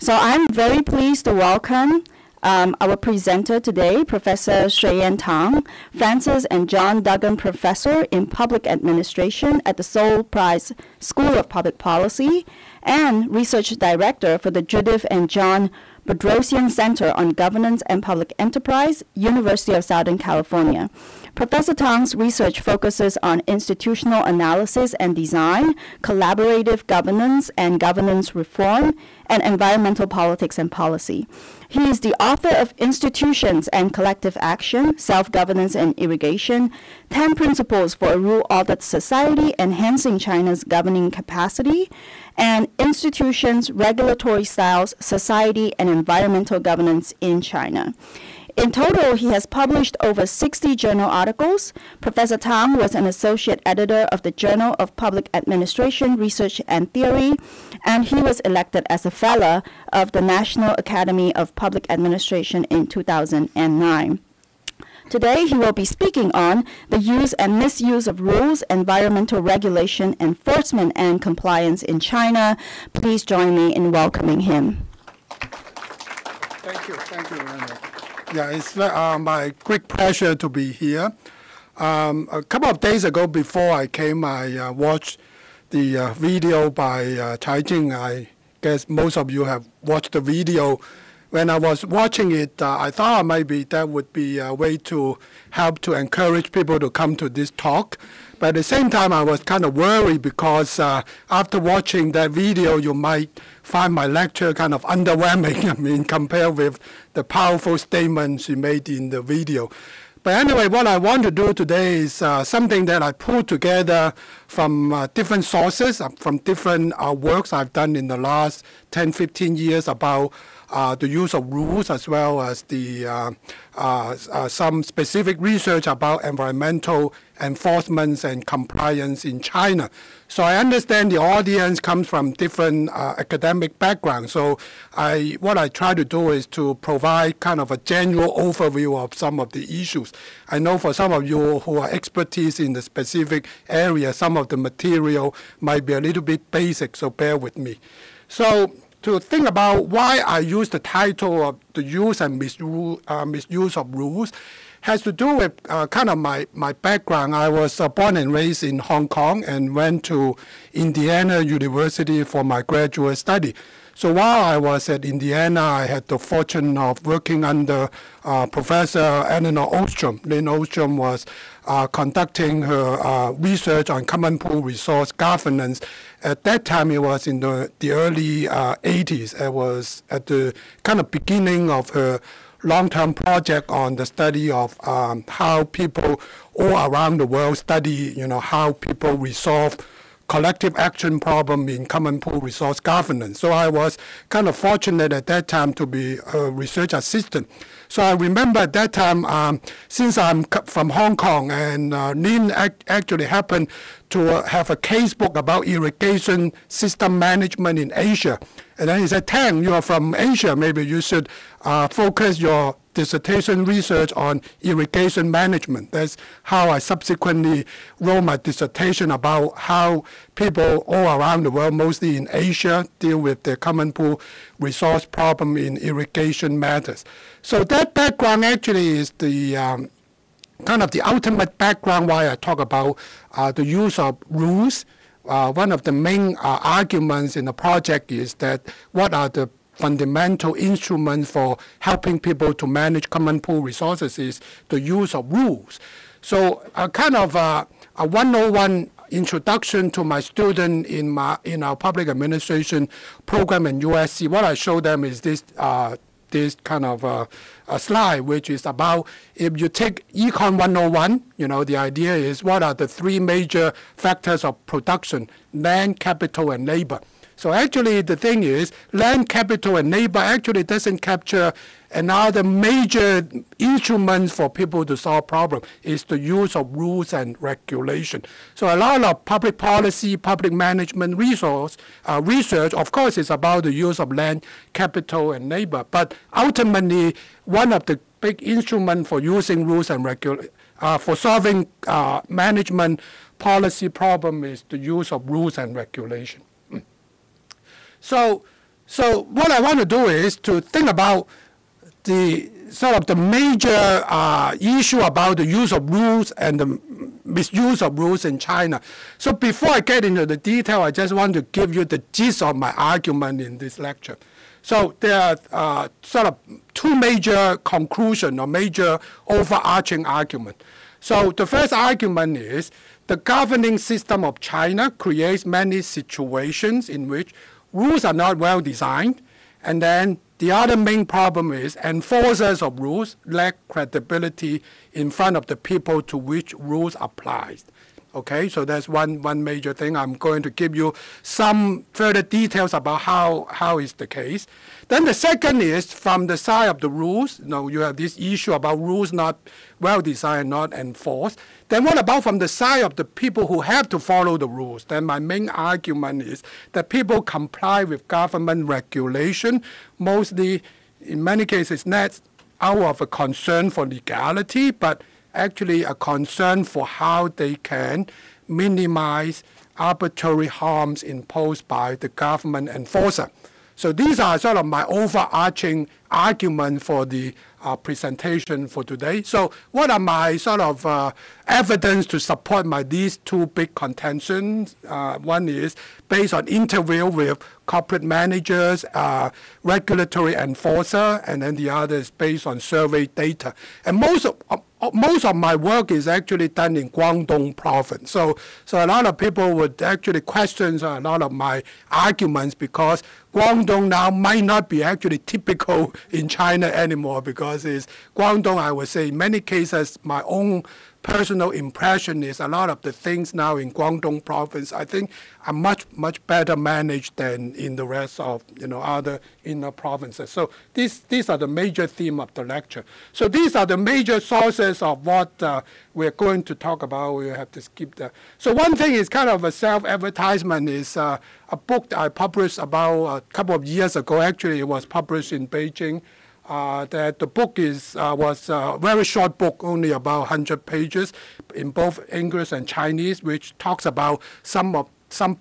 So I'm very pleased to welcome our presenter today, Professor Shui-Yan Tang, Francis and John Duggan Professor in Public Administration at the Seoul Prize School of Public Policy and Research Director for the Judith and John Bedrosian Center on Governance and Public Enterprise, University of Southern California. Professor Tang's research focuses on institutional analysis and design, collaborative governance and governance reform, and environmental politics and policy. He is the author of Institutions and Collective Action, Self-Governance and Irrigation, 10 Principles for a Rule-Ordered Society Enhancing China's Governing Capacity, and Institutions, Regulatory Styles, Society, and Environmental Governance in China. In total, he has published over 60 journal articles. Professor Tang was an associate editor of the Journal of Public Administration, Research and Theory, and he was elected as a fellow of the National Academy of Public Administration in 2009. Today, he will be speaking on the use and misuse of rules, environmental regulation, enforcement, and compliance in China. Please join me in welcoming him. Thank you, Rana. Yeah, it's my great pleasure to be here. A couple of days ago, before I came, I watched the video by Chai Jing. I guess most of you have watched the video. When I was watching it, I thought maybe that would be a way to help to encourage people to come to this talk. But at the same time, I was kind of worried because after watching that video, you might find my lecture kind of underwhelming, I mean, compared with the powerful statements she made in the video. But anyway, what I want to do today is something that I pulled together from different sources, from different works I've done in the last 10, 15 years about the use of rules, as well as the some specific research about environmental enforcement and compliance in China. So I understand the audience comes from different academic backgrounds. So what I try to do is to provide kind of a general overview of some of the issues. I know for some of you who are expertise in the specific area, some of the material might be a little bit basic, so bear with me. So to think about why I use the title of the use and misuse of rules has to do with kind of my background. I was born and raised in Hong Kong and went to Indiana University for my graduate study. So while I was at Indiana, I had the fortune of working under Professor Eleanor Ostrom. Lynn Ostrom was conducting her research on common pool resource governance. At that time, it was in the early 80s. It was at the kind of beginning of her long-term project on the study of how people all around the world study, how people resolve collective action problem in common pool resource governance. So I was kind of fortunate at that time to be a research assistant. So I remember at that time, since I'm from Hong Kong, and Lin actually happened to have a casebook about irrigation system management in Asia. And then he said, Tang, you are from Asia, maybe you should focus your dissertation research on irrigation management. That's how I subsequently wrote my dissertation about how people all around the world, mostly in Asia, deal with the common pool resource problem in irrigation matters. So that background actually is the kind of the ultimate background why I talk about the use of rules. One of the main arguments in the project is that what are the fundamental instruments for helping people to manage common pool resources is the use of rules. So kind of a 101 introduction to my student in our public administration program in USC. What I show them is this kind of a slide, which is about if you take Econ 101, the idea is what are the three major factors of production: land, capital, and labor. So actually the thing is land, capital, and labor actually doesn't capture another major instrument for people to solve problems is the use of rules and regulation. So a lot of public policy, public management research, of course, is about the use of land, capital, and labor. But ultimately, one of the big instruments for using rules and for solving management policy problem is the use of rules and regulation. So So what I want to do is to think about the sort of the major issue about the use of rules and the misuse of rules in China. So before I get into the detail, I just want to give you the gist of my argument in this lecture. So there are sort of two major conclusions or major overarching arguments. So the first argument is the governing system of China creates many situations in which rules are not well designed, and then the other main problem is enforcers of rules lack credibility in front of the people to which rules apply. Okay, so that's one major thing. I'm going to give you some further details about how is the case. Then the second is from the side of the rules. You have this issue about rules not well designed, not enforced. Then what about from the side of the people who have to follow the rules? Then my main argument is that people comply with government regulation, mostly in many cases not out of a concern for legality, but actually a concern for how they can minimize arbitrary harms imposed by the government enforcer. So these are sort of my overarching argument for the presentation for today. So what are my sort of evidence to support these two big contentions? One is based on interview with corporate managers, regulatory enforcer, and then the other is based on survey data. And most of my work is actually done in Guangdong province. So a lot of people would actually question a lot of my arguments because Guangdong now might not be actually typical in China anymore, because Guangdong, I would say, in many cases, my own personal impression is a lot of the things now in Guangdong province, I think, are much better managed than in the rest of other inner provinces. So these are the major theme of the lecture. So these are the major sources of what we're going to talk about. We have to skip that. So one thing is kind of a self-advertisement is a book that I published about a couple of years ago. Actually, it was published in Beijing. That the book was a very short book, only about 100 pages, in both English and Chinese, which talks about some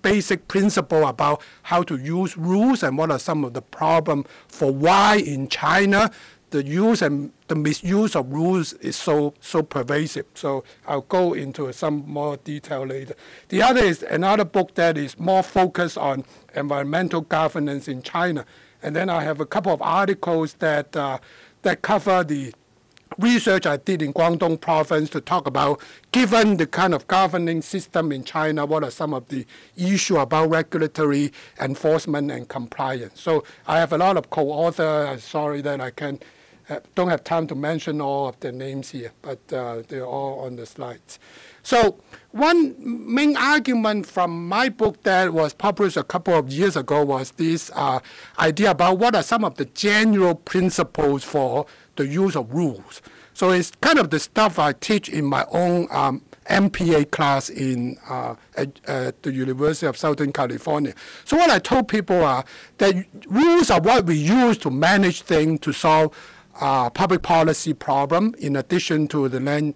basic principle about how to use rules and what are some of the problems for why in China the use and the misuse of rules is so pervasive. So I'll go into some more detail later. The other is another book that is more focused on environmental governance in China. And then I have a couple of articles that cover the research I did in Guangdong province to talk about, given the kind of governing system in China, what are some of the issues about regulatory enforcement and compliance. So I have a lot of co-authors. Sorry that I don't have time to mention all of the names here, but they're all on the slides. So one main argument from my book that was published a couple of years ago was this idea about what are some of the general principles for the use of rules. So it's kind of the stuff I teach in my own MPA class at the University of Southern California. So what I told people are that rules are what we use to manage things, to solve public policy problem, in addition to the land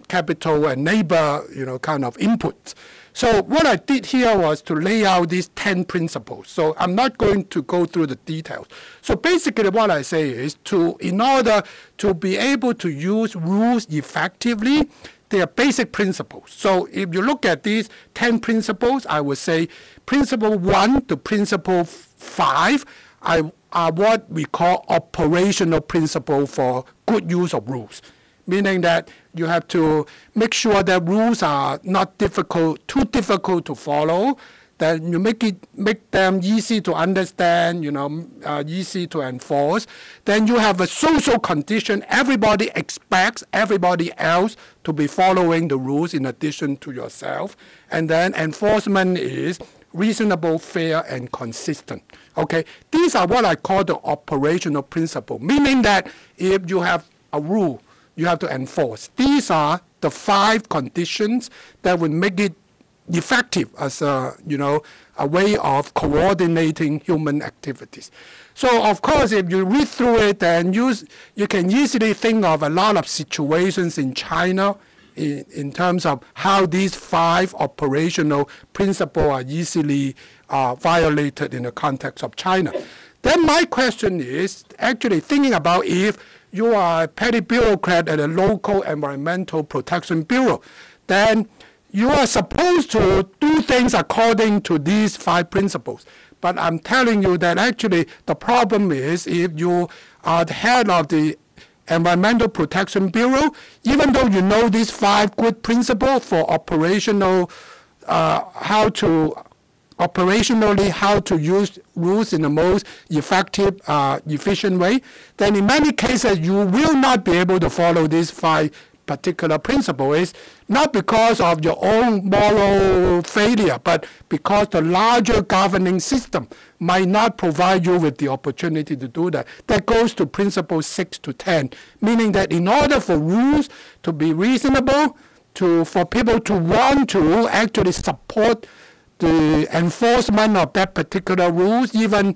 capital and neighbor, kind of inputs. So what I did here was to lay out these 10 principles. So I'm not going to go through the details. So basically what I say is in order to be able to use rules effectively, they are basic principles. So if you look at these 10 principles, I would say principle 1 to principle 5 are what we call operational principle for good use of rules. Meaning that you have to make sure that rules are not too difficult to follow, that you make them easy to understand, easy to enforce. Then you have a social condition. Everybody expects everybody else to be following the rules in addition to yourself. And then enforcement is reasonable, fair, and consistent. Okay, these are what I call the operational principle, meaning that if you have a rule, you have to enforce. These are the 5 conditions that would make it effective as a way of coordinating human activities. So of course, if you read through it, then you can easily think of a lot of situations in China, in terms of how these 5 operational principles are easily violated in the context of China. Then my question is actually thinking about if you are a petty bureaucrat at a local environmental protection bureau, then you are supposed to do things according to these 5 principles. But I'm telling you that actually the problem is if you are the head of the Environmental Protection Bureau, even though you know these 5 good principles for operational, how to use rules in the most effective, efficient way, then in many cases you will not be able to follow these 5 particular principles, not because of your own moral failure, but because the larger governing system might not provide you with the opportunity to do that. That goes to principles 6 to 10, meaning that in order for rules to be reasonable, for people to want to actually support the enforcement of that particular rules, even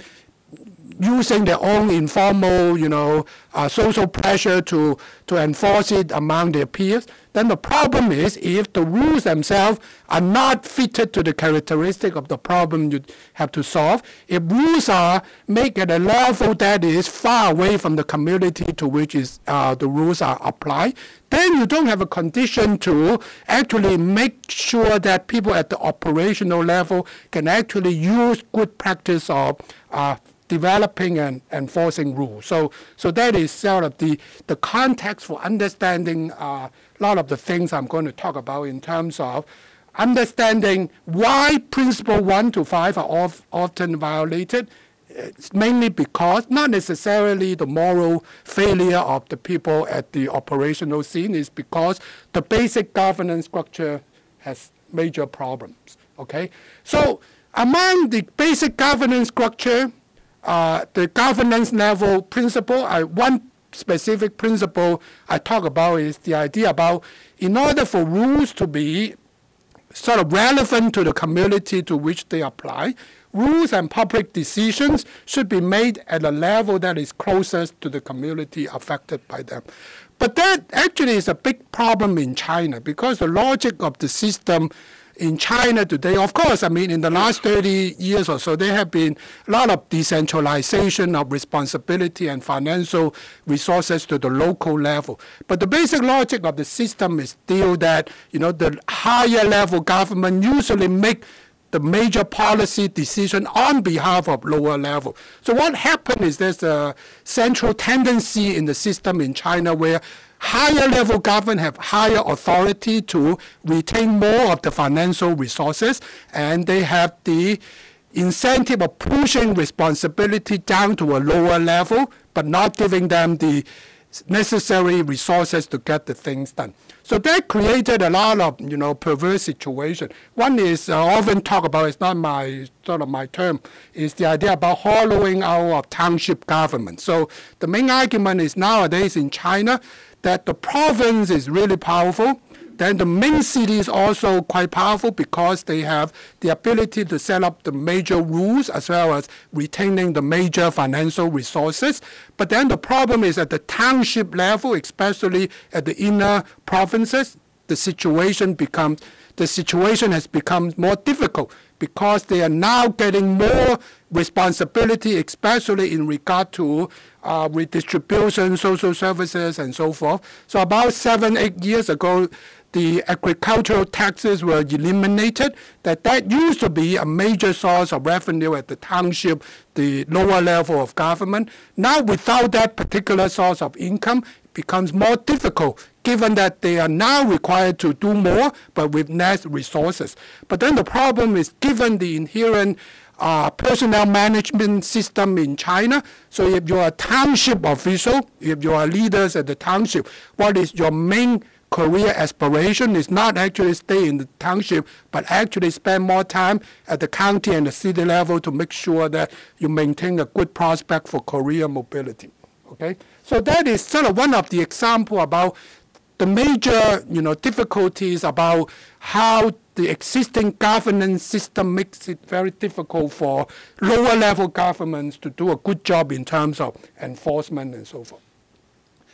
using their own informal, social pressure to enforce it among their peers, then the problem is if the rules themselves are not fitted to the characteristic of the problem you have to solve, if rules are made at a level that is far away from the community to which the rules are applied, then you don't have a condition to actually make sure that people at the operational level can actually use good practice of developing and enforcing rules. So that is sort of the context for understanding a lot of the things I'm going to talk about in terms of understanding why principle 1 to 5 are often violated. It's mainly because, not necessarily the moral failure of the people at the operational scene, is because the basic governance structure has major problems. Okay, so among the basic governance structure, the governance level principle, one specific principle I talk about is the idea about in order for rules to be sort of relevant to the community to which they apply, rules and public decisions should be made at a level that is closest to the community affected by them. But that actually is a big problem in China because the logic of the system in China today, of course, in the last 30 years or so, there have been a lot of decentralization of responsibility and financial resources to the local level. But the basic logic of the system is still that, the higher level government usually make the major policy decision on behalf of lower level. So what happened is there's a central tendency in the system in China where higher level government have higher authority to retain more of the financial resources, and they have the incentive of pushing responsibility down to a lower level, but not giving them the necessary resources to get the things done. So that created a lot of, perverse situation. One is often talked about, it's not my term, is the idea about hollowing out of township government. So the main argument is nowadays in China that the province is really powerful. Then the main city is also quite powerful because they have the ability to set up the major rules as well as retaining the major financial resources. But then the problem is at the township level, especially at the inner provinces, the situation has become more difficult because they are now getting more responsibility, especially in regard to redistribution, social services, and so forth. So about 7-8 years ago, the agricultural taxes were eliminated. That used to be a major source of revenue at the township, the lower level of government. Now, without that particular source of income, it becomes more difficult, given that they are now required to do more, but with less resources. But then the problem is, given the inherent personnel management system in China, so if you're a township official, if you are leaders at the township, what is your main career aspiration is not actually stay in the township, but actually spend more time at the county and the city level to make sure that you maintain a good prospect for career mobility. Okay, so that is sort of one of the example about the major, difficulties about how the existing governance system makes it very difficult for lower level governments to do a good job in terms of enforcement and so forth.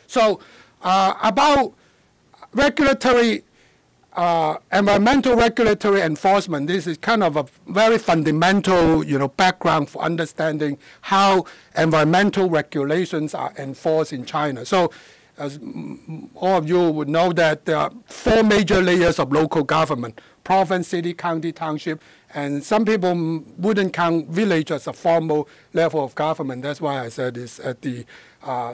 So about regulatory environmental regulatory enforcement, this is kind of a very fundamental, background for understanding how environmental regulations are enforced in China. So, as all of you would know that there are 4 major layers of local government: province, city, county, township, and some people wouldn't count village as a formal level of government. That's why I said it's at the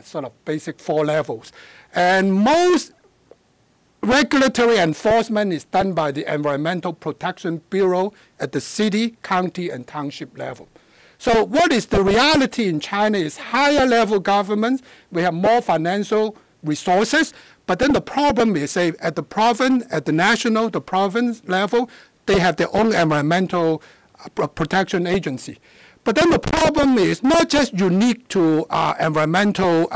sort of basic 4 levels. And most regulatory enforcement is done by the Environmental Protection Bureau at the city, county, and township level. So what is the reality in China is higher level governments, we have more financial resources, but then the problem is, say, at the province, at the national, the province level, they have their own environmental protection agency. But then the problem is not just unique to environmental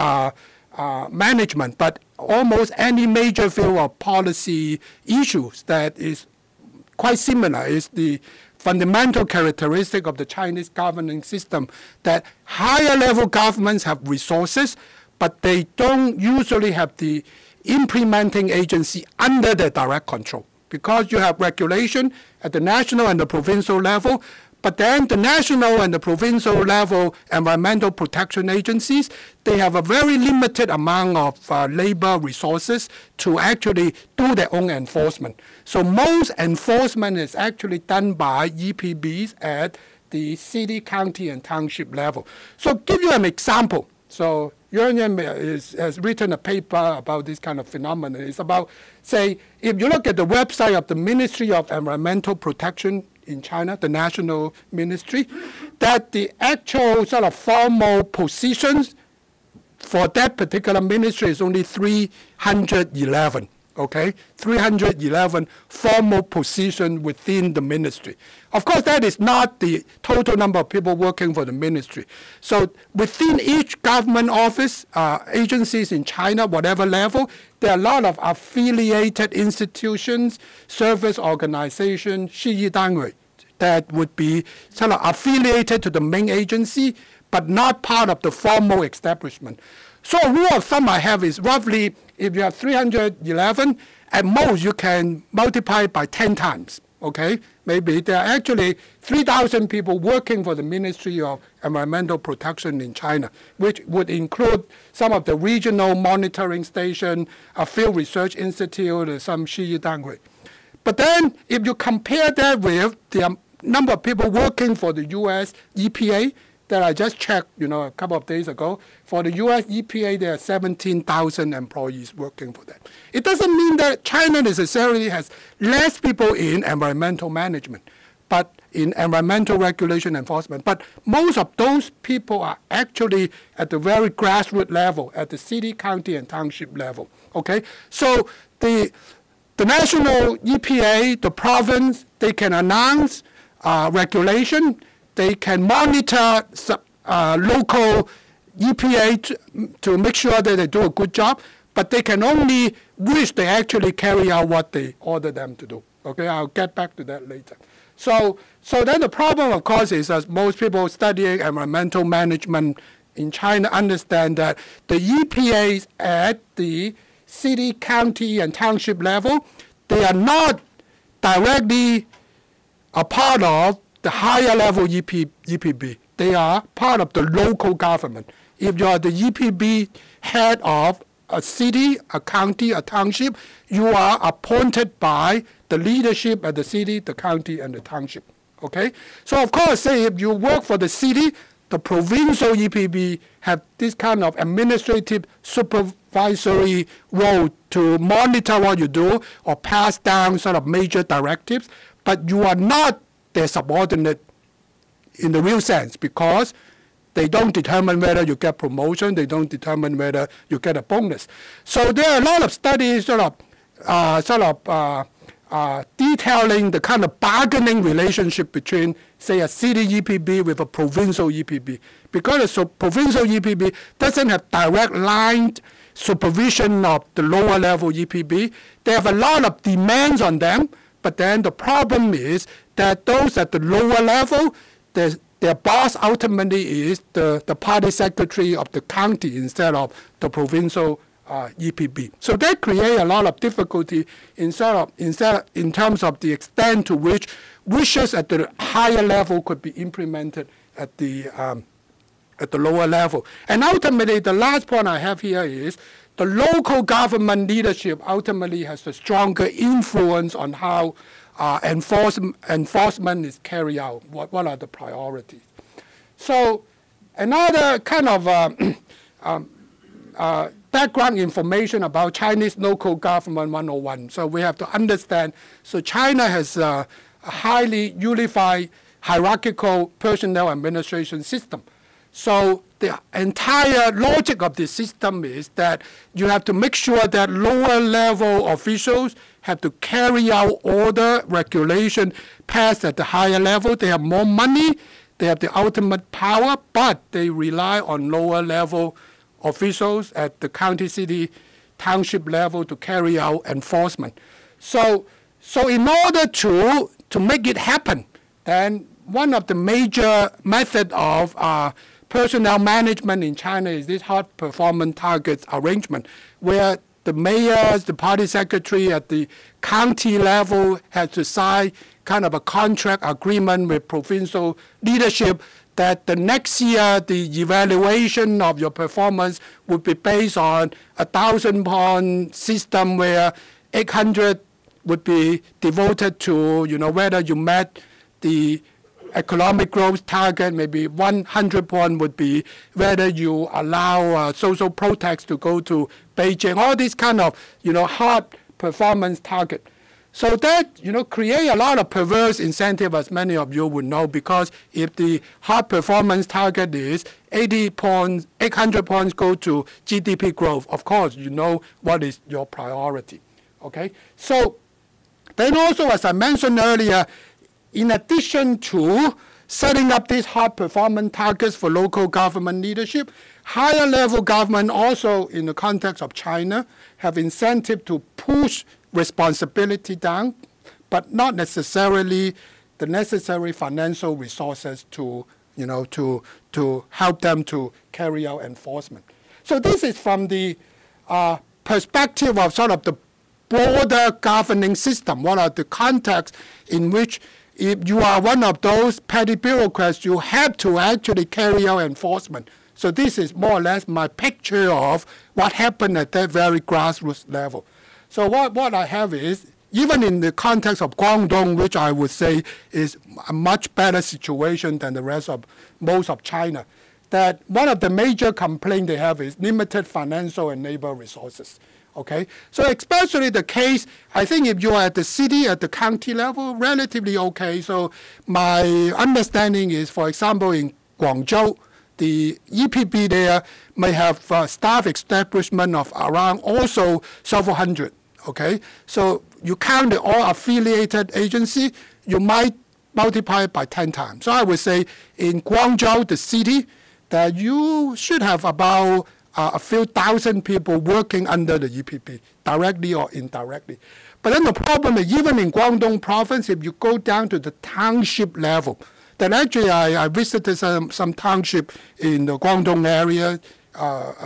management, but almost any major field of policy issues that is quite similar is the fundamental characteristic of the Chinese governing system, that higher level governments have resources, but they don't usually have the implementing agency under their direct control, because you have regulation at the national and the provincial level, but then the national and the provincial level environmental protection agencies, they have a very limited amount of labor resources to actually do their own enforcement. So most enforcement is actually done by EPBs at the city, county, and township level. So give you an example. So Yuan has written a paper about this kind of phenomenon. It's about, say, if you look at the website of the Ministry of Environmental Protection in China, the national ministry, that the actual sort of formal positions for that particular ministry is only 311. Okay, 311 formal positions within the ministry. Of course, that is not the total number of people working for the ministry. So within each government office, agencies in China, whatever level, there are a lot of affiliated institutions, service organizations, 事业单位, that would be sort of affiliated to the main agency, but not part of the formal establishment. So a rule of thumb I have is roughly, if you have 311, at most you can multiply by 10 times, okay? Maybe there are actually 3,000 people working for the Ministry of Environmental Protection in China, which would include some of the regional monitoring station, a field research institute, some 事业单位. But then if you compare that with the number of people working for the U.S. EPA, that I just checked, a couple of days ago. For the U.S. EPA, there are 17,000 employees working for that. It doesn't mean that China necessarily has less people in environmental management, but in environmental regulation enforcement. But most of those people are actually at the very grassroots level, at the city, county, and township level. Okay, so the national EPA, the province, they can announce regulation. They can monitor local EPA to make sure that they do a good job, but they can only wish they actually carry out what they order them to do. Okay, I'll get back to that later. So then the problem, of course, is that most people studying environmental management in China understand that the EPAs at the city, county, and township level, they are not directly a part of the higher level EPB. They are part of the local government. If you are the EPB head of a city, a county, a township, you are appointed by the leadership at the city, the county, and the township. Okay? So of course, say if you work for the city, the provincial EPB have this kind of administrative supervisory role to monitor what you do or pass down sort of major directives, but you are not their subordinate in the real sense, because they don't determine whether you get promotion, they don't determine whether you get a bonus. So there are a lot of studies detailing the kind of bargaining relationship between, say, a city EPB with a provincial EPB. Because a provincial EPB doesn't have direct line supervision of the lower level EPB, they have a lot of demands on them, but then the problem is that those at the lower level, their boss ultimately is the party secretary of the county instead of the provincial EPB. So that creates a lot of difficulty in terms of the extent to which wishes at the higher level could be implemented at the lower level. And ultimately, the last point I have here is the local government leadership ultimately has a stronger influence on how enforcement is carried out. What are the priorities? So another kind of background information about Chinese local government 101. So we have to understand, so China has a highly unified hierarchical personnel administration system. So the entire logic of the system is that you have to make sure that lower level officials have to carry out order, regulation passed at the higher level. They have more money, they have the ultimate power, but they rely on lower level officials at the county, city, township level to carry out enforcement. So in order to make it happen, then one of the major methods of personnel management in China is this hard performance targets arrangement, where the mayors, the party secretary at the county level has to sign kind of a contract agreement with provincial leadership that the next year the evaluation of your performance would be based on 1,000-point system where 800 would be devoted to, whether you met the economic growth target, maybe 100 point would be whether you allow social protests to go to Beijing, all these kind of, hard performance target. So that, create a lot of perverse incentive, as many of you would know, because if the hard performance target is 80 points, 800 points go to GDP growth, of course, you know what is your priority, okay? So then also, as I mentioned earlier, in addition to setting up these hard performance targets for local government leadership, higher level government also, in the context of China, have incentive to push responsibility down, but not necessarily the necessary financial resources to, to help them to carry out enforcement. So this is from the perspective of sort of the broader governing system. What are the contexts in which, if you are one of those petty bureaucrats, you have to actually carry out enforcement. So this is more or less my picture of what happened at that very grassroots level. So what I have is, even in the context of Guangdong, which I would say is a much better situation than the rest of most of China, that one of the major complaints they have is limited financial and labor resources. Okay, so especially the case, I think if you are at the city, at the county level, relatively okay. So my understanding is, for example, in Guangzhou, the EPB there may have staff establishment of around also several hundred. Okay, so you count all affiliated agency, you might multiply it by 10 times. So I would say in Guangzhou, the city, that you should have about a few thousand people working under the EPP, directly or indirectly. But then the problem is, even in Guangdong province, if you go down to the township level, then actually I visited some township in the Guangdong area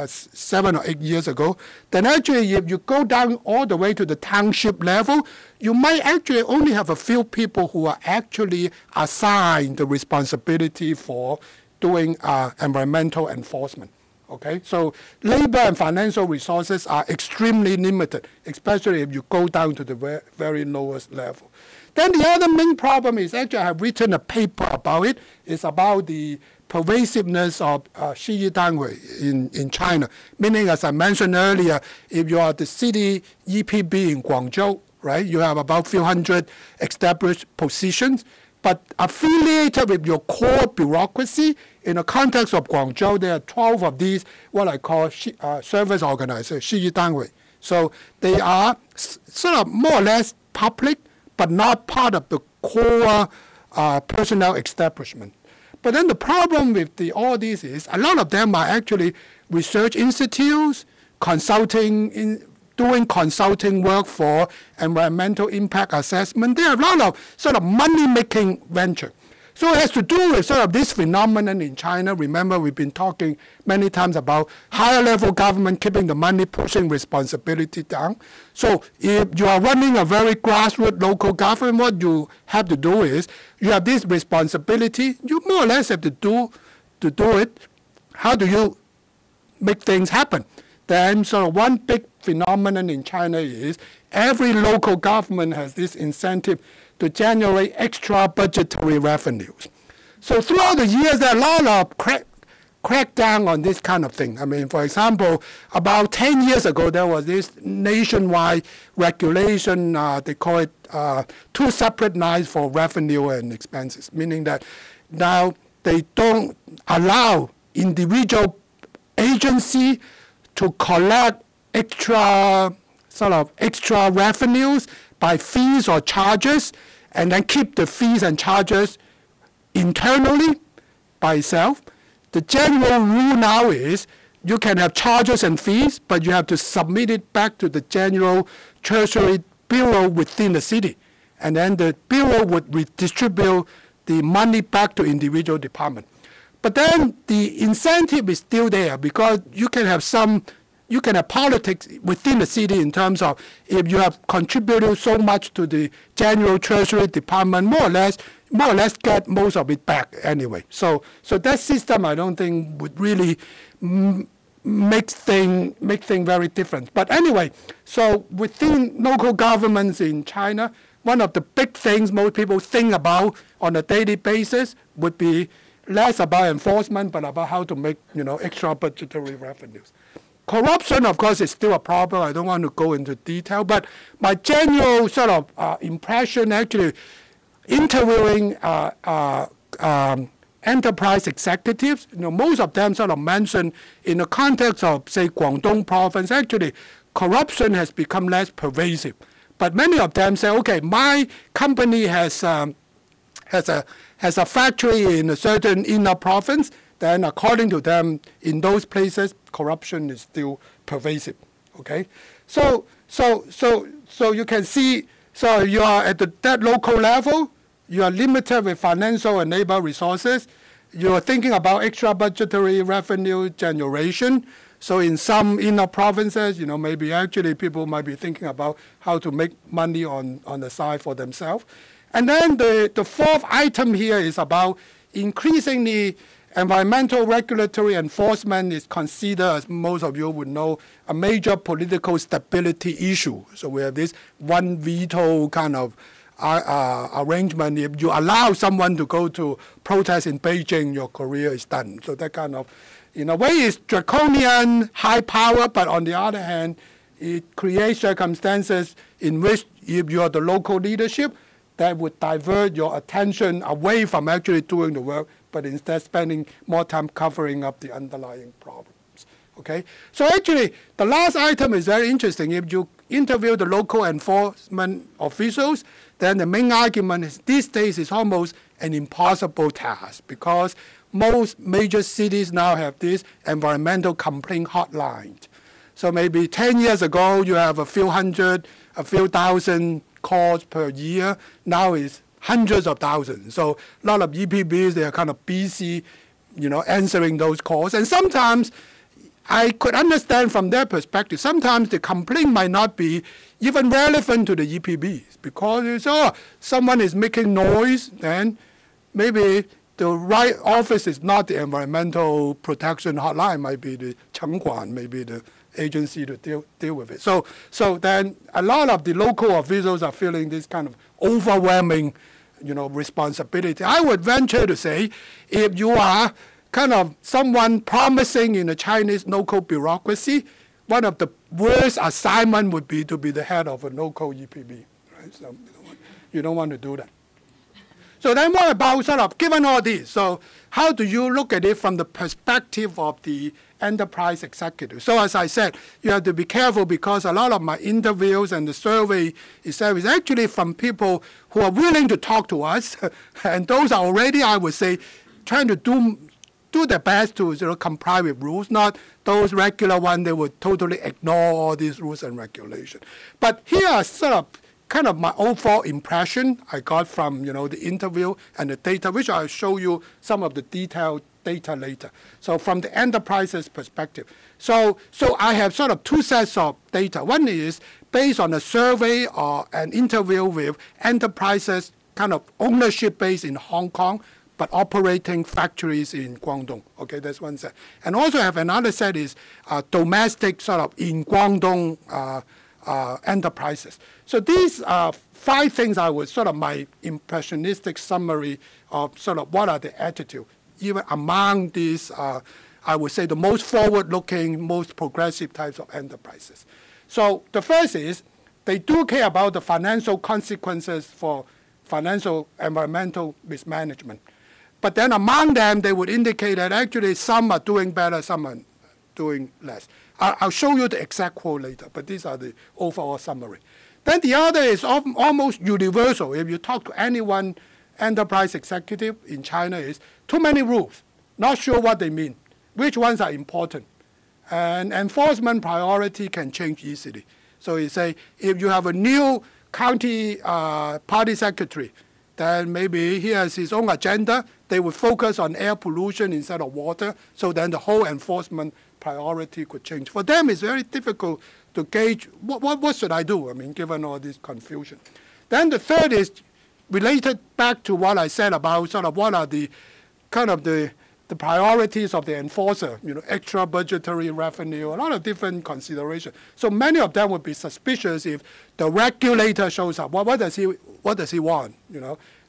7 or 8 years ago, then actually if you go down all the way to the township level, you might actually only have a few people who are actually assigned the responsibility for doing environmental enforcement. Okay, so labor and financial resources are extremely limited, especially if you go down to the very lowest level. Then the other main problem is, actually I have written a paper about it. It's about the pervasiveness of Shui-Yan Tang in China. Meaning, as I mentioned earlier, if you are the city EPB in Guangzhou, right, you have about a few hundred established positions, but affiliated with your core bureaucracy, in the context of Guangzhou, there are 12 of these, what I call service organizations, Shui-Yan Tang. So they are sort of more or less public, but not part of the core personnel establishment. But then the problem with all these is, a lot of them are actually research institutes, doing consulting work for environmental impact assessment. There are a lot of sort of money-making venture. So it has to do with sort of this phenomenon in China. Remember, we've been talking many times about higher level government keeping the money, pushing responsibility down. So if you are running a very grassroots local government, what you have to do is you have this responsibility. You more or less have to do it. How do you make things happen? Then sort of one big phenomenon in China is every local government has this incentive to generate extra budgetary revenues. So throughout the years, there are a lot of crackdown on this kind of thing. I mean, for example, about 10 years ago, there was this nationwide regulation, they call it two separate lines for revenue and expenses, meaning that now they don't allow individual agency to collect extra revenues by fees or charges, and then keep the fees and charges internally by itself. The general rule now is you can have charges and fees, but you have to submit it back to the general treasury bureau within the city. And then the bureau would redistribute the money back to individual department. But then the incentive is still there because you can have politics within the city in terms of if you have contributed so much to the general treasury department, more or less get most of it back anyway. So that system I don't think would really make thing very different. But anyway, so within local governments in China, one of the big things most people think about on a daily basis would be less about enforcement, but about how to make extra budgetary revenues. Corruption, of course, is still a problem. I don't want to go into detail, but my general sort of impression, actually, interviewing enterprise executives, most of them sort of mention in the context of, say, Guangdong province, actually, corruption has become less pervasive. But many of them say, okay, my company has a factory in a certain inner province, then according to them, in those places, corruption is still pervasive. Okay, so you can see, so you are at that local level, you are limited with financial and labor resources. You are thinking about extra budgetary revenue generation. So in some inner provinces, maybe actually people might be thinking about how to make money on the side for themselves. And then the fourth item here is about increasingly environmental regulatory enforcement is considered, as most of you would know, a major political stability issue. So we have this one veto kind of arrangement. If you allow someone to go to protest in Beijing, your career is done. So that kind of, in a way, is draconian, high power, but on the other hand, it creates circumstances in which if you are the local leadership, that would divert your attention away from actually doing the work, but instead spending more time covering up the underlying problems. Okay? So actually, the last item is very interesting. If you interview the local enforcement officials, then the main argument is these days is almost an impossible task because most major cities now have this environmental complaint hotline. So maybe 10 years ago, you have a few hundred, a few thousand calls per year. Now it's hundreds of thousands. So a lot of EPBs, they are kind of busy, answering those calls. And sometimes I could understand from their perspective, sometimes the complaint might not be even relevant to the EPBs because it's, someone is making noise, then maybe the right office is not the environmental protection hotline, might be the Chengguan, maybe the agency to deal with it. So then a lot of the local officials are feeling this kind of overwhelming, responsibility. I would venture to say if you are kind of someone promising in the Chinese local bureaucracy, one of the worst assignment would be to be the head of a local EPB. Right? So you don't want to do that. So then what about sort of, given all this, so how do you look at it from the perspective of the enterprise executive? So as I said, you have to be careful because a lot of my interviews and the survey is actually from people who are willing to talk to us. And those are already, I would say, trying to do their best to comply with rules, not those regular ones that would totally ignore all these rules and regulations. But here are sort of kind of my overall impression I got from, the interview and the data, which I'll show you some of the detailed data later. So from the enterprise's perspective. So I have sort of two sets of data. One is based on a survey or an interview with enterprises, kind of ownership based in Hong Kong, but operating factories in Guangdong. Okay, that's one set. And also have another set is domestic sort of in Guangdong enterprises. So these are 5 things I would sort of my impressionistic summary of sort of what are the attitude, even among these, I would say the most forward-looking, most progressive types of enterprises. So the first is they do care about the financial consequences for financial environmental mismanagement. But then among them, they would indicate that actually some are doing better, some are doing less. I'll show you the exact quote later, but these are the overall summary. Then the other is almost universal. If you talk to anyone, enterprise executive in China, is too many rules, not sure what they mean, which ones are important. And enforcement priority can change easily. So you say, if you have a new county party secretary, then maybe he has his own agenda. They would focus on air pollution instead of water. So then the whole enforcement priority could change. For them, it's very difficult to gauge what should I do, given all this confusion. Then the third is related back to what I said about sort of what are the kind of the priorities of the enforcer, extra budgetary revenue, a lot of different considerations. So many of them would be suspicious if the regulator shows up. What does he want?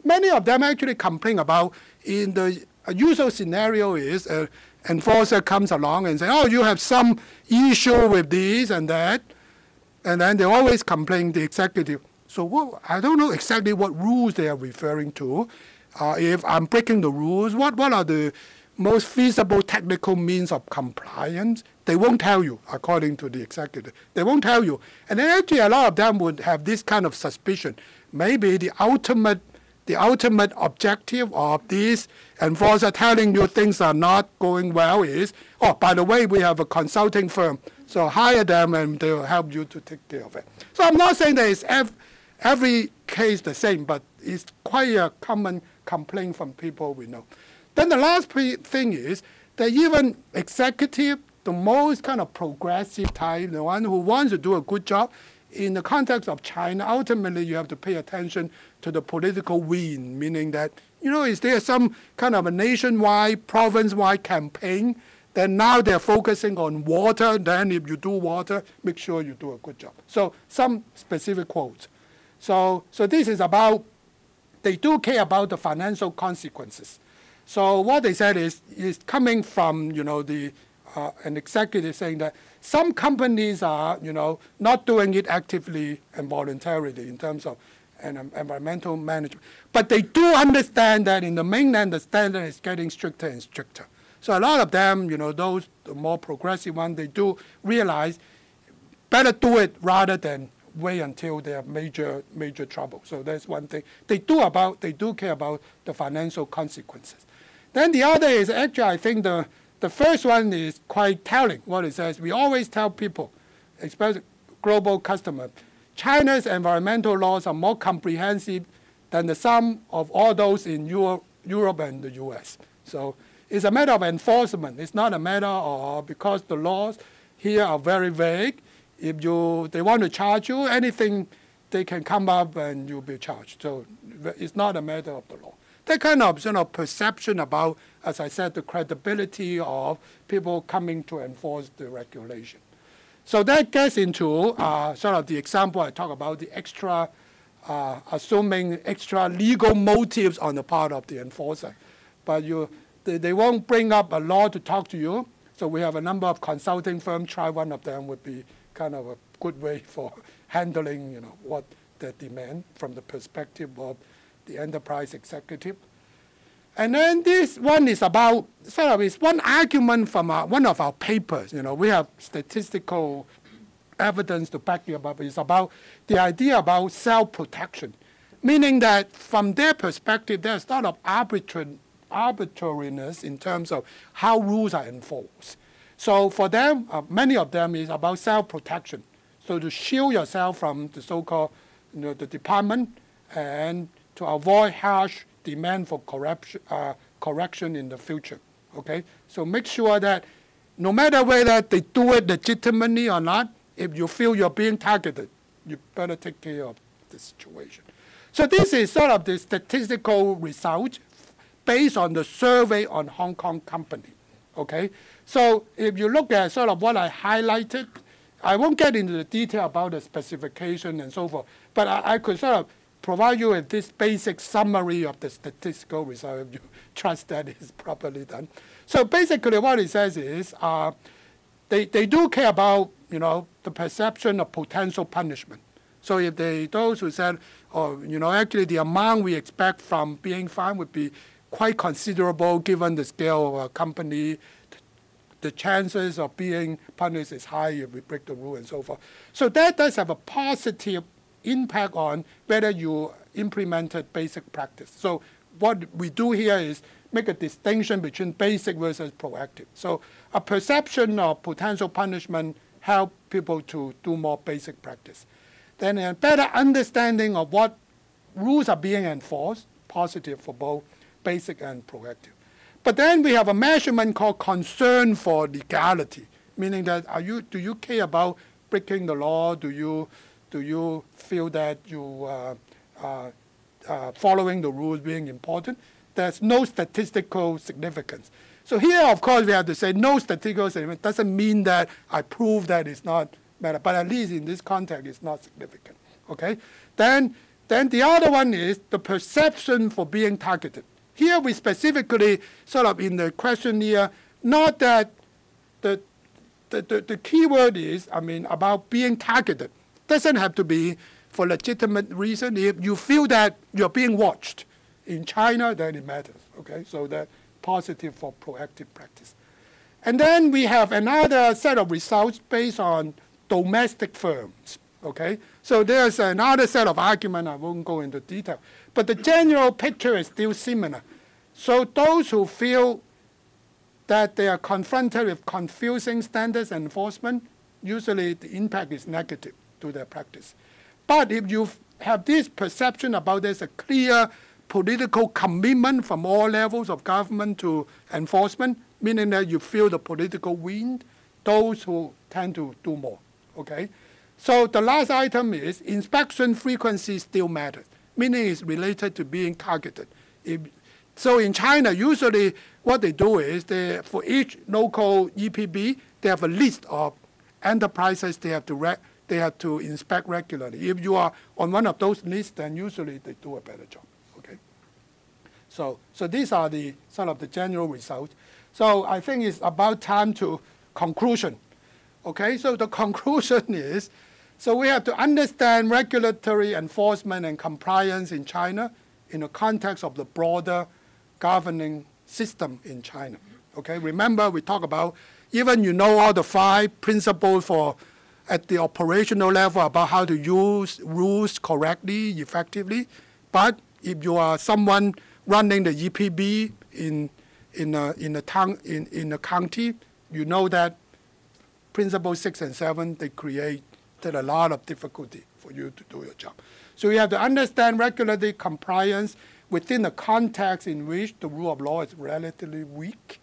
Many of them actually complain about in the usual scenario is an enforcer comes along and say, oh, you have some issue with this and that, and then they always complain the executive. So I don't know exactly what rules they are referring to. If I'm breaking the rules, what are the most feasible technical means of compliance? They won't tell you, according to the executive. They won't tell you. And then actually a lot of them would have this kind of suspicion. Maybe the ultimate objective of this enforcer telling you things are not going well is, oh, by the way, we have a consulting firm, so hire them and they will help you to take care of it. So I'm not saying that it's every case the same, but it's quite a common complaint from people we know. Then the last thing is that even executive, the most kind of progressive type, the one who wants to do a good job, in the context of China, ultimately you have to pay attention to the political wind, meaning that, is there some kind of a nationwide, province-wide campaign, then now they're focusing on water, then if you do water, make sure you do a good job. So some specific quotes. So this is about, they do care about the financial consequences. So what they said is coming from, an executive saying that some companies are, not doing it actively and voluntarily in terms of environmental management. But they do understand that in the mainland, the standard is getting stricter and stricter. So a lot of them, those the more progressive ones, they do realize better do it rather than wait until they have major trouble. So that's one thing. They do care about the financial consequences. Then the other is actually, I think the first one is quite telling. What it says, we always tell people, especially global customers, China's environmental laws are more comprehensive than the sum of all those in Europe and the US. So it's a matter of enforcement. It's not a matter of, because the laws here are very vague, if they want to charge you, anything they can come up and you'll be charged. So it's not a matter of the law. That kind of perception about, as I said, the credibility of people coming to enforce the regulation. So that gets into sort of the example I talk about, the extra, assuming extra legal motives on the part of the enforcer. But they won't bring up a law to talk to you. So we have a number of consulting firms. Try one of them would be kind of a good way for handling, what they demand from the perspective of the enterprise executive. And then this one is about, it's one argument from one of our papers. We have statistical evidence to back it up. It's about the idea about self-protection, meaning that from their perspective, there's a lot of arbitrariness in terms of how rules are enforced. So for them, many of them is about self-protection. So to shield yourself from the so-called the department, and to avoid harsh demand for correction in the future. Okay, so make sure that no matter whether they do it legitimately or not, if you feel you're being targeted, you better take care of the situation. So this is sort of the statistical result based on the survey on Hong Kong company. Okay, so if you look at sort of what I highlighted, I won't get into the detail about the specification and so forth, but I could sort of provide you with this basic summary of the statistical result if you trust that it's properly done. So basically what it says is they do care about, the perception of potential punishment. So if those who said, actually the amount we expect from being fined would be quite considerable given the scale of our company, the chances of being punished is high if we break the rule and so forth. So that does have a positive impact on whether you implemented basic practice. So what we do here is make a distinction between basic versus proactive. So a perception of potential punishment help people to do more basic practice. Then a better understanding of what rules are being enforced, positive for both basic and proactive. But then we have a measurement called concern for legality, meaning that do you care about breaking the law? Do you feel that you following the rules being important? There's no statistical significance. So here, of course, we have to say no statistical significance. Doesn't mean that I prove that it's not matter, but at least in this context, it's not significant. Okay. Then the other one is the perception for being targeted. Here we specifically sort of in the questionnaire, not that the key word is, about being targeted. Doesn't have to be for legitimate reason. If you feel that you're being watched in China, then it matters. Okay, so that positive for proactive practice. And then we have another set of results based on domestic firms. Okay, so there's another set of argument. I won't go into detail, but the general picture is still similar. So those who feel that they are confronted with confusing standards enforcement, usually the impact is negative to their practice. But if you have this perception about there's a clear political commitment from all levels of government to enforcement, meaning that you feel the political wind, those who tend to do more. Okay. So the last item is inspection frequency still matters, meaning it's related to being targeted. So in China, usually what they do is for each local EPB, they have a list of enterprises they have to inspect regularly. If you are on one of those lists, then usually they do a better job. Okay. So these are the sort of the general results. So I think it's about time to conclusion. Okay. So the conclusion is, so we have to understand regulatory enforcement and compliance in China in the context of the broader governing system in China. Okay, remember we talk about even all the 5 principles for at the operational level about how to use rules correctly, effectively. But if you are someone running the EPB in the county, you know that principles 6 and 7 they created a lot of difficulty for you to do your job. So you have to understand regulatory compliance within the context in which the rule of law is relatively weak.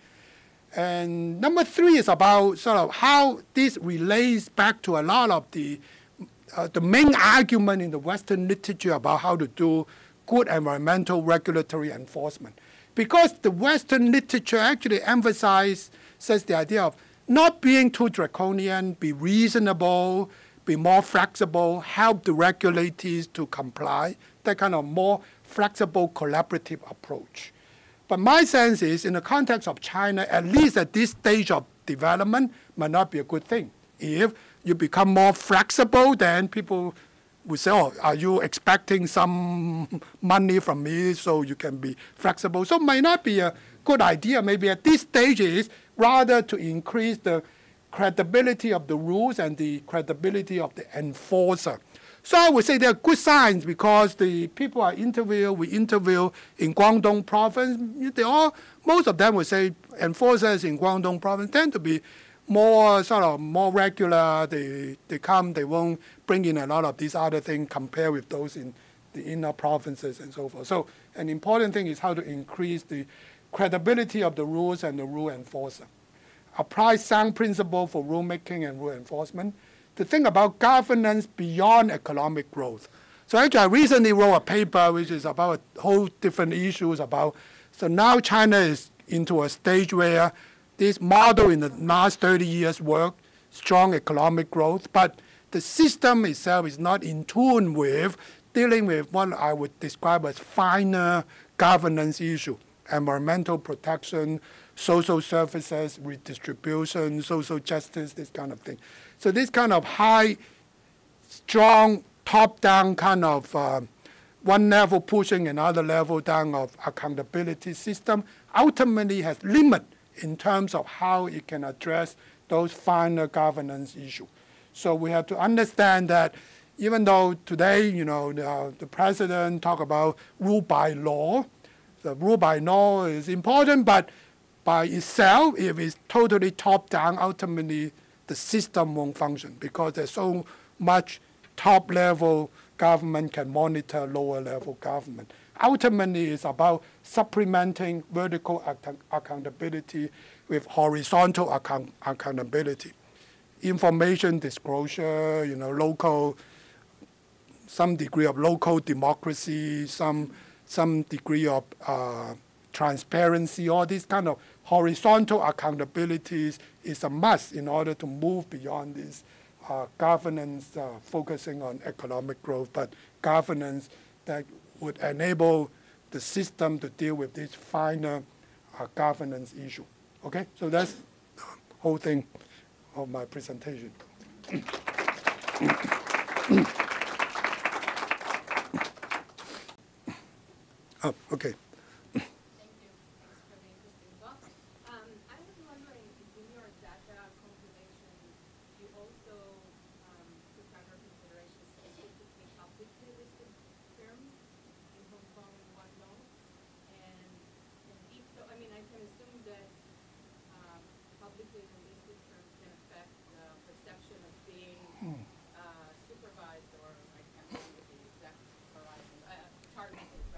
And number 3 is about sort of how this relates back to a lot of the main argument in the Western literature about how to do good environmental regulatory enforcement. Because the Western literature actually emphasizes the idea of not being too draconian, be reasonable, be more flexible, help the regulators to comply, that kind of more flexible collaborative approach. But my sense is in the context of China, at least at this stage of development, might not be a good thing. If you become more flexible, then people will say, oh, are you expecting some money from me so you can be flexible? So it might not be a good idea. Maybe at this stage is rather to increase the credibility of the rules and the credibility of the enforcer. So I would say there are good signs because the people we interview in Guangdong province, most of them would say enforcers in Guangdong province tend to be more sort of more regular. They come, they won't bring in a lot of these other things compared with those in the inner provinces and so forth. So an important thing is how to increase the credibility of the rules and the rule enforcer. Apply sound principle for rulemaking and rule enforcement. To think about governance beyond economic growth. So actually I recently wrote a paper which is about a whole different issues about, so now China is into a stage where this model in the last 30 years worked, strong economic growth, but the system itself is not in tune with dealing with what I would describe as finer governance issue, environmental protection, social services, redistribution, social justice, this kind of thing. So this kind of high, strong, top-down kind of one level pushing another level down of accountability system ultimately has limit in terms of how it can address those finer governance issues. So we have to understand that even though today, the president talk about rule by law, the rule by law is important, but by itself, if it's totally top-down, ultimately the system won't function because there's so much top-level government can monitor lower-level government. Ultimately, it's about supplementing vertical accountability with horizontal accountability. Information disclosure, local, some degree of local democracy, some degree of transparency, all these kind of horizontal accountabilities is a must in order to move beyond this governance focusing on economic growth, but governance that would enable the system to deal with this finer governance issue. Okay, so that's the whole thing of my presentation. Oh, okay.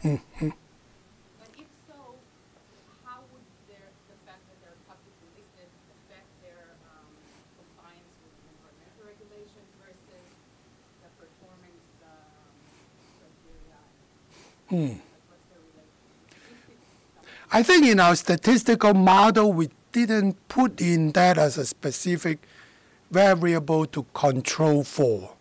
Mm-hmm. But if so, how would the fact that they're publicly listed affect their compliance with environmental regulations versus the performance criteria? Like what's the relationship? I think in our statistical model, we didn't put in that as a specific variable to control for.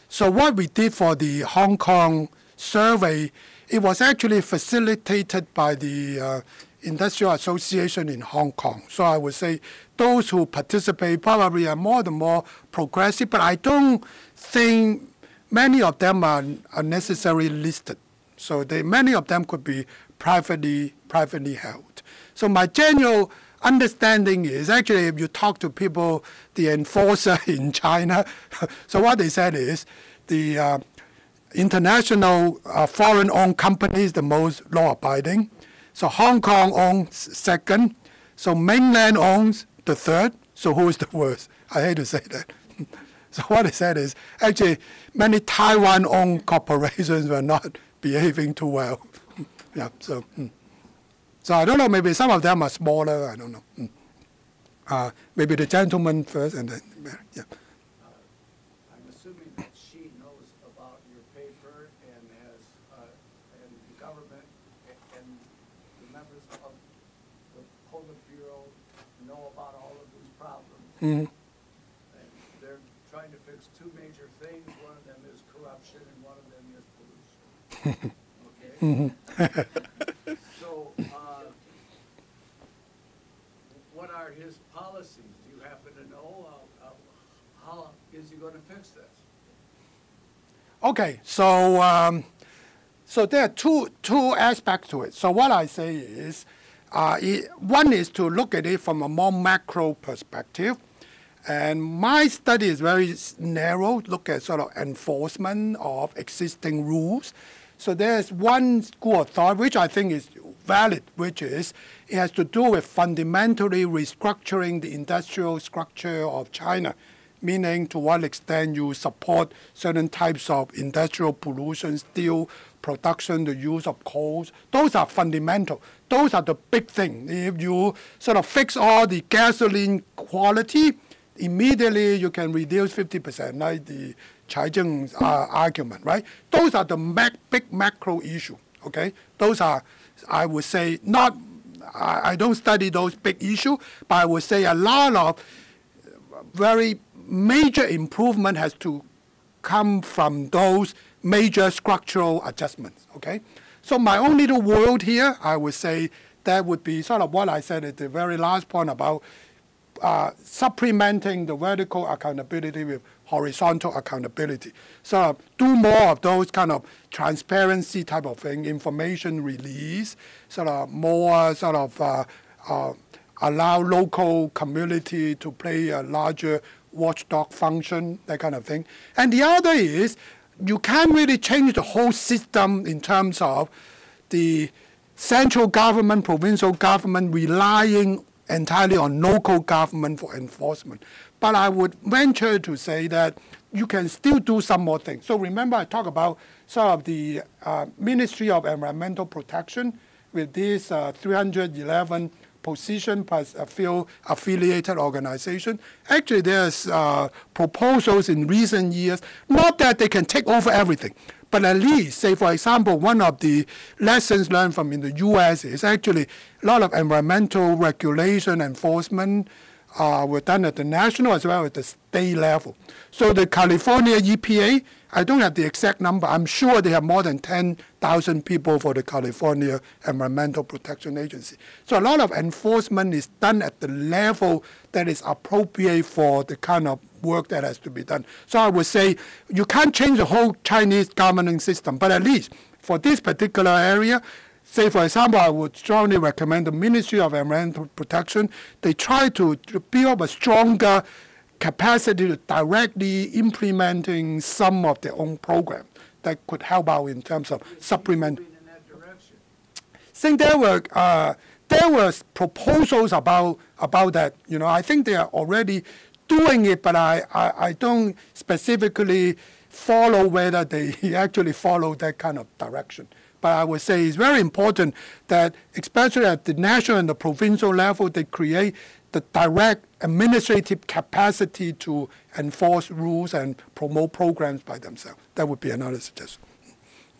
So what we did for the Hong Kong survey, it was actually facilitated by the Industrial Association in Hong Kong. So I would say those who participate probably are more and more progressive, but I don't think many of them are necessarily listed. So many of them could be privately held. So my general understanding is actually if you talk to people, the enforcer in China, so what they said is the international foreign-owned companies the most law-abiding. So Hong Kong owns second. So mainland owns the third. So who is the worst? I hate to say that. So what they said is actually many Taiwan-owned corporations were not behaving too well. Yeah. So I don't know. Maybe some of them are smaller. I don't know. Maybe the gentleman first, and then yeah. Mm-hmm. And they're trying to fix two major things. One of them is corruption, and one of them is pollution. Okay. So, what are his policies? Do you happen to know? How is he going to fix this? Okay. So there are two aspects to it. So what I say is, one is to look at it from a more macro perspective. And my study is very narrow, look at sort of enforcement of existing rules. So there's one school of thought, which I think is valid, which is it has to do with fundamentally restructuring the industrial structure of China, meaning to what extent you support certain types of industrial pollution, steel production, the use of coals. Those are fundamental. Those are the big things. If you sort of fix all the gasoline quality, immediately you can reduce 50%, like the Chai-Zheng's argument, right? Those are the big macro issue, okay? Those are, I would say, not, I don't study those big issues, but I would say a lot of very major improvement has to come from those major structural adjustments, okay? So my own little world here, I would say that would be sort of what I said at the very last point about supplementing the vertical accountability with horizontal accountability. So do more of those kind of transparency type of thing, information release, sort of more sort of allow local community to play a larger watchdog function, that kind of thing. And the other is you can't really change the whole system in terms of the central government, provincial government relying entirely on local government for enforcement. But I would venture to say that you can still do some more things. So remember I talked about sort of the Ministry of Environmental Protection with this 311 position plus a few affiliated organizations. Actually, there's proposals in recent years, not that they can take over everything, but at least, say, for example, one of the lessons learned from in the U.S. is actually a lot of environmental regulation enforcement were done at the national as well as the state level. So the California EPA, I don't have the exact number. I'm sure they have more than 10,000 people for the California Environmental Protection Agency. So a lot of enforcement is done at the level that is appropriate for the kind of work that has to be done. So I would say you can't change the whole Chinese governing system, but at least for this particular area, say, for example, I would strongly recommend the Ministry of Environmental Protection. They try to build up a stronger capacity to directly implementing some of their own programs that could help out in terms of supplement. In that direction. I think there were proposals about that. You know, I think they are already doing it, but I don't specifically follow whether they actually follow that kind of direction. But I would say it's very important that, especially at the national and the provincial level, they create the direct administrative capacity to enforce rules and promote programs by themselves. That would be another suggestion.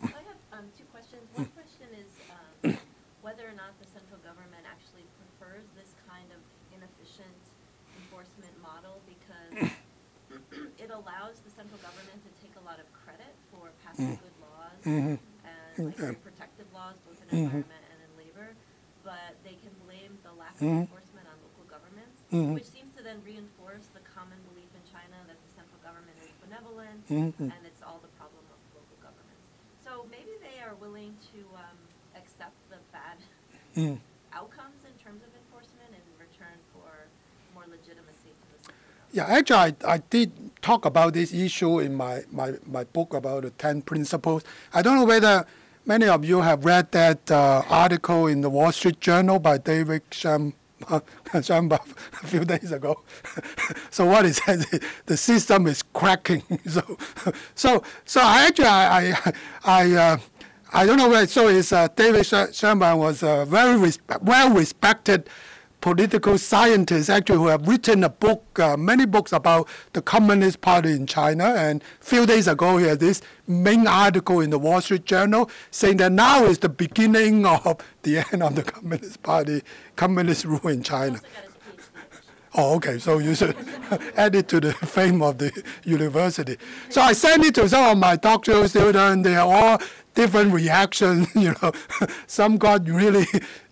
I have two questions. One question is whether or not the central government actually prefers this kind of inefficient enforcement model, because it allows the central government to take a lot of credit for passing good laws and protective laws, both in environment and in labor, but they can blame the lack of enforcement on local governments, which seems to then reinforce the common belief in China that the central government is benevolent and it's all the problem of local governments. So maybe they are willing to accept the bad outcomes in terms of enforcement in return for more legitimacy to the central government. Yeah, actually, I did talk about this issue in my book about the 10 principles. I don't know whether many of you have read that article in the Wall Street Journal by David Schambach a few days ago. So what it says is the system is cracking. So I don't know where. So it's David Schambach was a very well-respected political scientists actually who have written a book, many books about the Communist Party in China. And a few days ago, he had this main article in the Wall Street Journal saying that now is the beginning of the end of the Communist Party, communist rule in China. Oh, okay. So you should add it to the fame of the university. So I sent it to some of my doctoral students. They are all different reactions. You know, some got really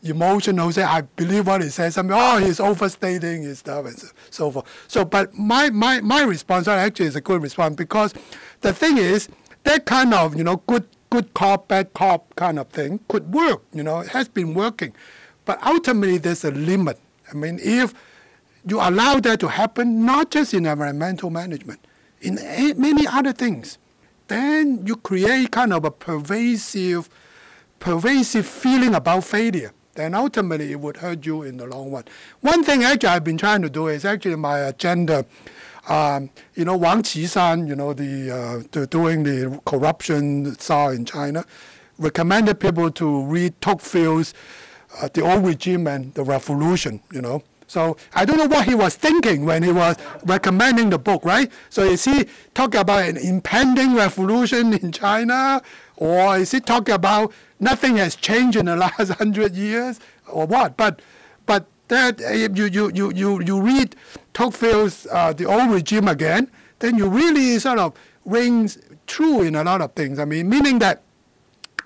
emotional, say, "I believe what he says." Some, "Oh, he's overstating his stuff," and so forth. So, but my response actually is a good response, because the thing is that kind of good cop, bad cop kind of thing could work. You know, it has been working, but ultimately there's a limit. I mean, if you allow that to happen, not just in environmental management, in many other things, then you create kind of a pervasive pervasive feeling about failure, then ultimately it would hurt you in the long run. One thing actually I've been trying to do is actually my agenda. You know, Wang Qishan, you know, doing the corruption czar in China, recommended people to read Tocqueville's The Old Regime and the Revolution, you know. So I don't know what he was thinking when he was recommending the book, right? So is he talking about an impending revolution in China? Or is he talking about nothing has changed in the last 100 years? Or what? But that if you read Tocqueville's The Old Regime again, then you really sort of rings true in a lot of things. I mean, meaning that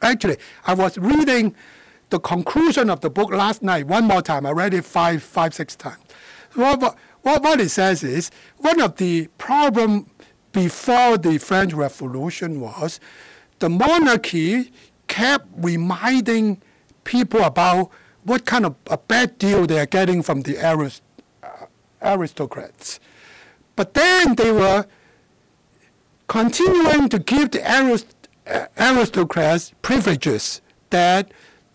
actually I was reading the conclusion of the book last night one more time. I read it five, 6 times. What it says is one of the problems before the French Revolution was the monarchy kept reminding people about what kind of a bad deal they are getting from the aristocrats. But then they were continuing to give the aristocrats privileges that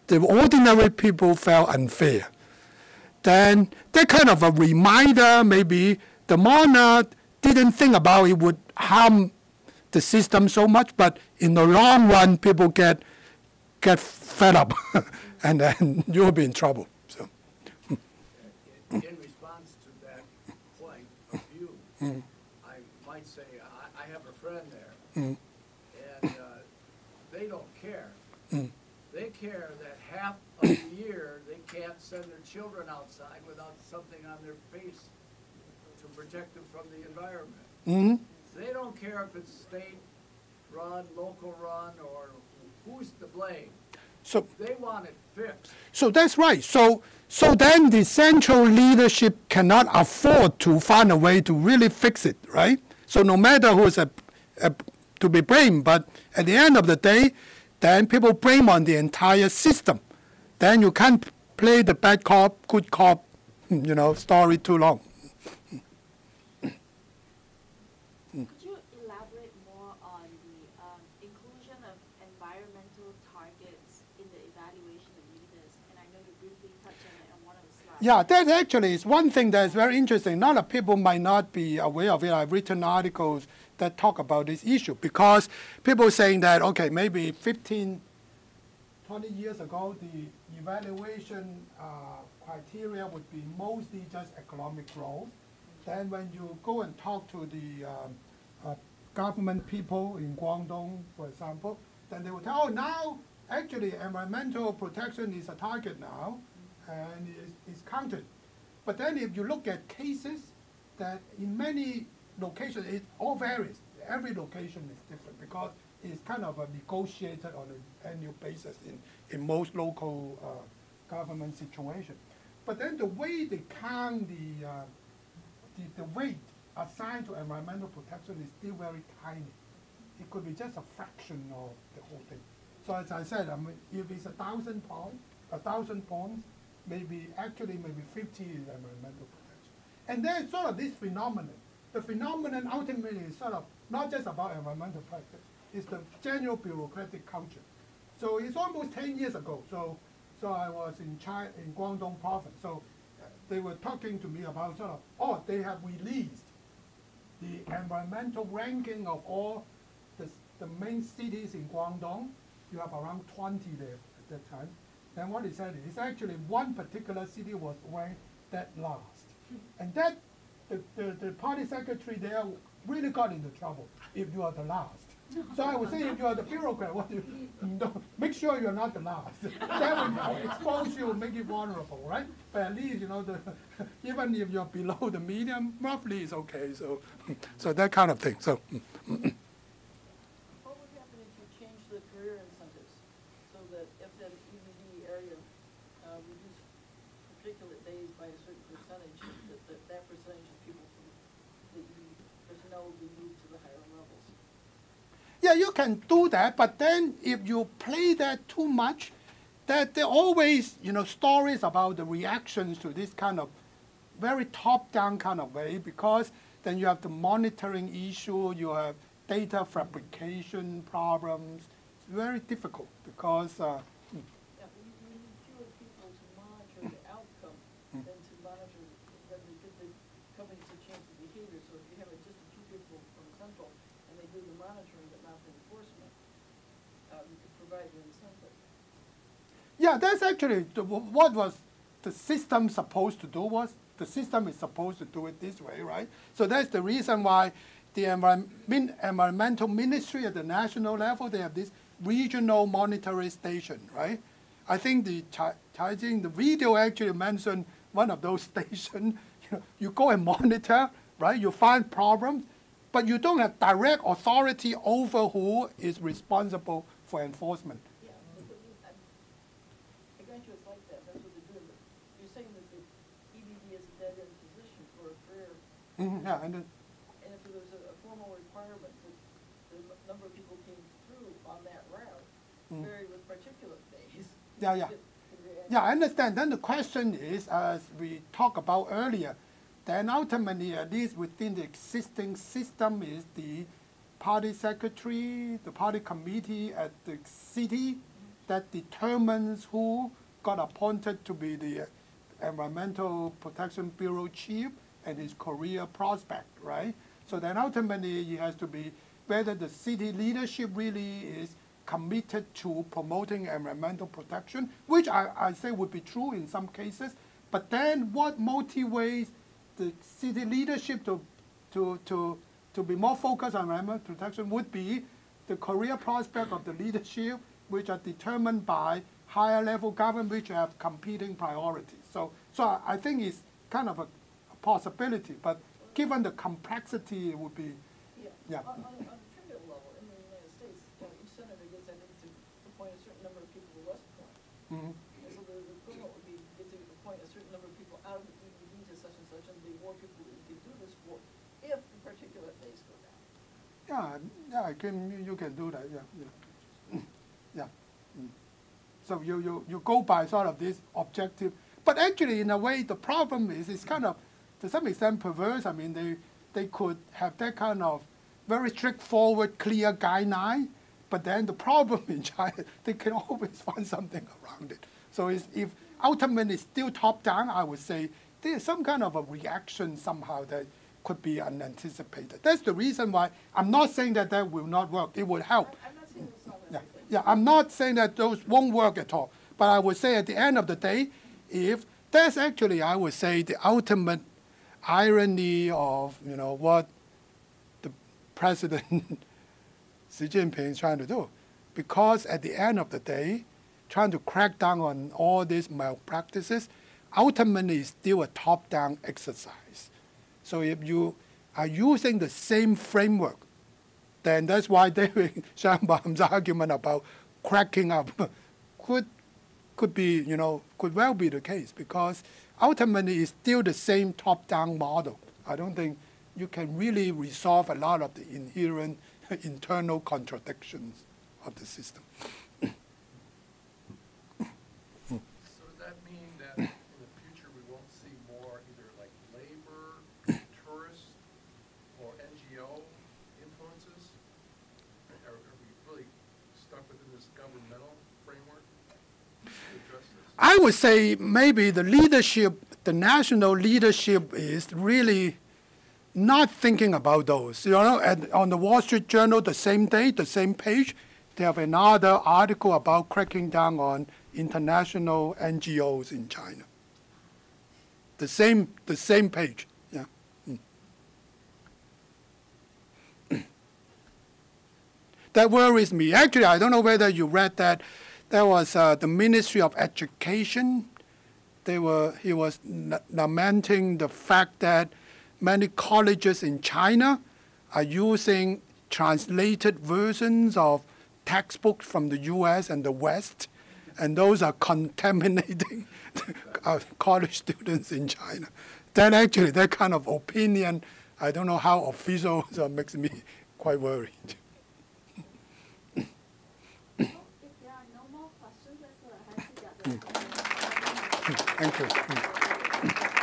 the ordinary people felt unfair. Then that kind of a reminder, maybe the monarch didn't think about it would harm the system so much, but in the long run, people get fed up, and then you'll be in trouble. So, in response to that point of view, I might say I have a friend there, and they don't care. They care that half of the year they can't send their children outside without something on their face to protect them from the environment. They don't care if it's state-run, local-run, or who's to blame. So they want it fixed. So that's right. So then the central leadership cannot afford to find a way to really fix it, right? So no matter who is to be blamed, but at the end of the day, then people blame on the entire system. Then you can't play the bad cop, good cop, you know, story too long. Could you elaborate more on the inclusion of environmental targets in the evaluation of leaders? And I know you briefly touched on it on one of the slides. Yeah, that actually is one thing that's very interesting. A lot of people might not be aware of it. I've written articles that talk about this issue because people saying that, okay, maybe 15, 20 years ago, the evaluation criteria would be mostly just economic growth. Then when you go and talk to the government people in Guangdong, for example, then they will tell, oh, now actually environmental protection is a target now, and is counted. But then if you look at cases that in many locations, it all varies. Every location is different because it's kind of negotiated on an annual basis in most local government situations. But then the way they count the weight assigned to environmental protection is still very tiny. It could be just a fraction of the whole thing. So as I said, I mean, if it's 1,000 pounds, maybe 50 is environmental protection. And then sort of this phenomenon. The phenomenon ultimately is sort of not just about environmental practice, it's the general bureaucratic culture. So it's almost 10 years ago. So I was in Guangdong province. So they were talking to me about sort of, oh, they have released the environmental ranking of all the main cities in Guangdong. You have around 20 there at that time. Then what he said is actually one particular city was ranked that last. And that the party secretary there really got into trouble if you are the last. So I would say if you are the bureaucrat, make sure you're not the last. That will expose you, make you vulnerable, right? But at least, you know, even if you're below the medium, roughly is okay. So that kind of thing. So. What would happen if you change the career incentives so that if that EVD area reduced particulate days by a certain percentage, that percentage of people from the personnel will be moved to the higher levels? Yeah, you can do that, but then if you play that too much, that there are always, you know, stories about the reactions to this kind of very top-down kind of way, because then you have the monitoring issue, you have data fabrication problems. It's very difficult because could provide an incentive. Yeah, that's actually what was the system supposed to do. Was the system is supposed to do it this way, right? So that's the reason why the environmental ministry at the national level, they have this regional monitoring station, right? I think the the video actually mentioned one of those stations. You go and monitor, right? You find problems, but you don't have direct authority over who is responsible for enforcement. Yeah, I grant you it's like that. That's what they're doing. But you're saying that the EBD is a dead-end position for a career. Yeah, and then, And if there was a formal requirement that the number of people came through on that route varied with particulate days. yeah. Yeah, I understand. Then the question is, as we talked about earlier, then ultimately, at least within the existing system, is the party secretary, the party committee at the city that determines who got appointed to be the Environmental Protection Bureau chief and his career prospect, right? So then ultimately, it has to be whether the city leadership really is committed to promoting environmental protection, which I say would be true in some cases. But then what motivates the city leadership to be more focused on environmental protection would be the career prospect of the leadership, which are determined by higher level government, which have competing priorities. So I think it's kind of a possibility, but given the complexity, it would be, yeah. On a trivial level, in the United States, each senator gets, I think, to appoint a certain number of people to West Point. And so the equivalent would be get to appoint a certain number of people out of the EBD to such and such, and the more people that you can do this for, if the particulate days go down. Yeah, you can do that, yeah. So you go by sort of this objective, but actually in a way the problem is it's kind of to some extent perverse. I mean they could have that kind of very straightforward, clear guideline, but then the problem in China, they can always find something around it. So if ultimately it's still top down, I would say there's some kind of a reaction somehow that could be unanticipated. That's the reason why I'm not saying that that will not work. It would help. I'm not saying it's not Yeah, yeah, I'm not saying that those won't work at all. But I would say at the end of the day, if that's actually, I would say, the ultimate irony of, what the President Xi Jinping is trying to do. Because at the end of the day, trying to crack down on all these malpractices, ultimately is still a top-down exercise. So if you are using the same framework, then that's why David Sheinbaum's argument about cracking up could be, could well be the case, because ultimately it's still the same top-down model. I don't think you can really resolve a lot of the inherent internal contradictions of the system. So does that mean that in the future we won't see more either like labor, tourist, or NGO influences? Are we really stuck within this governmental framework to address this? I would say maybe the leadership, the national leadership is really not thinking about those. On the Wall Street Journal, the same day, the same page, they have another article about cracking down on international NGOs in China. The same page, yeah. That worries me. Actually, I don't know whether you read that. There was the Ministry of Education. He was lamenting the fact that many colleges in China are using translated versions of textbooks from the U.S. and the West, and those are contaminating college students in China. That kind of opinion, I don't know how official, so it makes me quite worried. If there are no more questions, let's go ahead to the other. Thank you.